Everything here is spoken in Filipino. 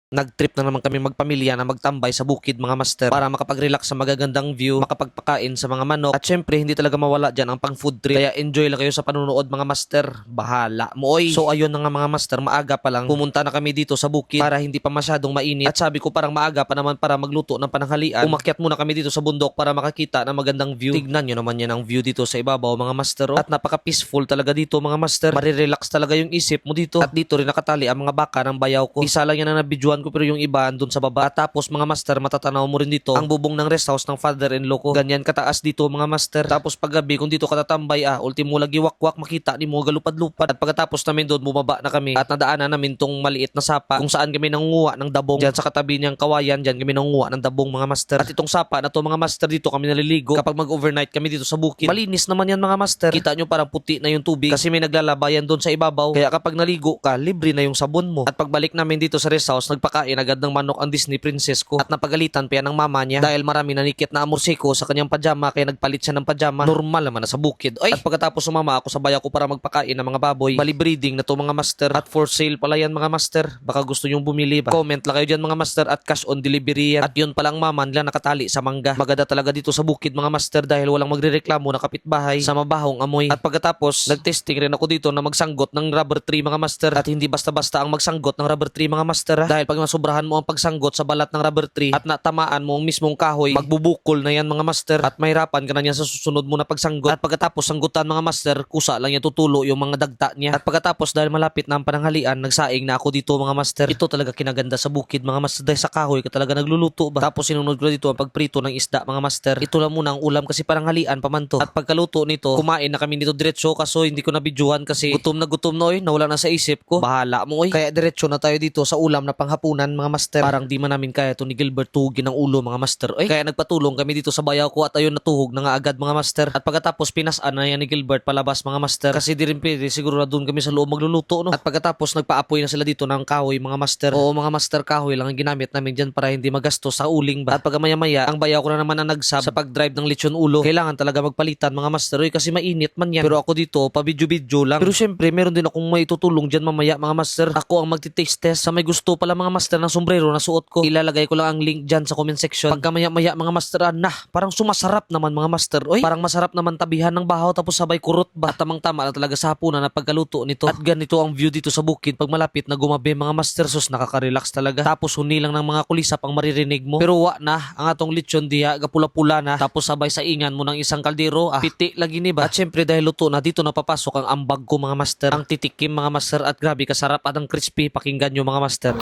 Nag-trip na naman kami magpamilya na magtambay sa bukid mga master para makapag-relax sa magagandang view, makapagpakain sa mga manok at syempre hindi talaga mawala dyan ang pang food trip. Kaya enjoy lang kayo sa panunood mga master. Bahala mo oy. So ayun na nga mga master, maaga pa lang pumunta na kami dito sa bukid para hindi pa masyadong mainit. At sabi ko parang maaga pa naman para magluto ng pananghalian. Umakyat muna kami dito sa bundok para makakita ng magandang view. Tignan nyo naman yan ang view dito sa ibabaw mga master. At napaka-peaceful talaga dito mga master. Marirelax talaga yung isip mo dito. At dito rin nakatali ang mga baka ng bayaw ko. Isa lang yan na nabidyoan ko pero yung iba andun sa baba. At tapos mga master, matatanaw mo rin dito ang bubong ng rest house ng father-in-law ko. Ganyan kataas dito mga master. Tapos paggabi kung dito ka tatambay ultimo lagi wakwak makita ni mo galupad-lupad. At pagkatapos namin doon bumaba na kami at nadaanan namin tong maliit na sapa kung saan kami nangunguha ng dabong. Diyan sa katabi niyang kawayan, diyan kami nangunguha ng dabong mga master. At itong sapa na to mga master, dito kami naliligo kapag mag-overnight kami dito sa bukid. Malinis naman yan mga master. Kita nyo parang puti na yung tubig kasi may naglalabayan doon sa ibabaw. Kaya kapag naligo ka, libre na yung sabon mo. At pagbalik namin dito sa rest house, nagpakain agad ng manok ang Disney princess ko. At napagalitan pa yan ng mama niya dahil marami nanikit na amorsiko sa kanyang pajama kaya nagpalit siya ng pajama. Normal naman na sa bukid. Ay! At pagkatapos sumama ako sa bayaw ko para magpakain ng mga baboy. Bali breeding na to mga master. At for sale pala yan mga master. Baka gusto nyong bumili ba? Comment lang kayo dyan mga master at cash on delivery yan. At yun palang mama nila nakatali sa mangga. Maganda talaga dito sa bukid mga master dahil walang magrereklamo na kapitbahay sa mabahong amoy. At pagkatapos nagtesting rin ako dito na magsanggot ng rubber tree mga master. At hindi basta-basta ang magsanggot ng rubber tree mga master dahil pag masobrahan mo ang pagsanggot sa balat ng rubber tree at natamaan mo ang mismong kahoy, magbubukol na yan mga master at mahirapan ka na yan sa susunod mo na pagsanggot. At pagkatapos sanggutan mga master, kusa lang yan tutulo yung mga dagta niya. At pagkatapos dahil malapit na ang pananghalian, nagsaing na ako dito mga master. Ito talaga kinaganda sa bukid mga master dahil sa kahoy ka talaga nagluluto ba. Tapos sinunod ko na dito ang pagprito ng isda mga master. Ito lang muna ang ulam kasi pananghalian pa man to. At pagkaluto nito, kumain na kami dito diretso kaso hindi ko nabidyohan kasi gutom na oy, nawala na sa isip ko. Bahala mo oy. Kaya diretso na tayo dito sa ulam na panghapunan mga master. Parang di man namin kaya to ni Gilbert tuhugin ng ulo mga master. Oy, kaya nagpatulong kami dito sa bayaw ko at ayun natuhog na nga agad mga master. At pagkatapos pinasaan na yan ni Gilbert palabas mga master kasi di rin pwede siguro na doon kami sa loob magluluto no. At pagkatapos nagpaapoy na sila dito ng kahoy mga master. Oo mga master, kahoy lang ang ginamit namin dyan para hindi magastos sa uling ba. At pagkamaya-maya ang bayaw ko na naman ang nagsab sa pag-drive ng lechon ulo. Kailangan talaga magpalitan mga master oy kasi mainit man yan. Pero ako dito pabidyo-bidyo lang. Pero syempre meron din akong may tutulong dyan mamaya mga master. Ako ang magti-taste test sa may gusto pala mga master ng sombrero na suot ko. Ilalagay ko lang ang link dyan sa comment section. Pagkamaya-maya mga master parang sumasarap naman mga master. Oy, parang masarap naman tabihan ng bahaw tapos sabay kurot ba. At tamang-tama na talaga sa hapunan na pagkaluto nito. At ganito ang view dito sa bukid pag malapit na gumabi mga master. Sus, nakaka-relax talaga. Tapos huni lang ng mga kulisap ang maririnig mo. Pero na ang atong lechon diha gapula-pula na tapos sabay sa ingan mo ng isang kaldero. Piti lagi ni ba. At syempre dahil luto na dito na papasok ang ambag ko mga master. Ang titikim mga master at grabe kasarap at ang crispy. Pakinggan nyo mga master.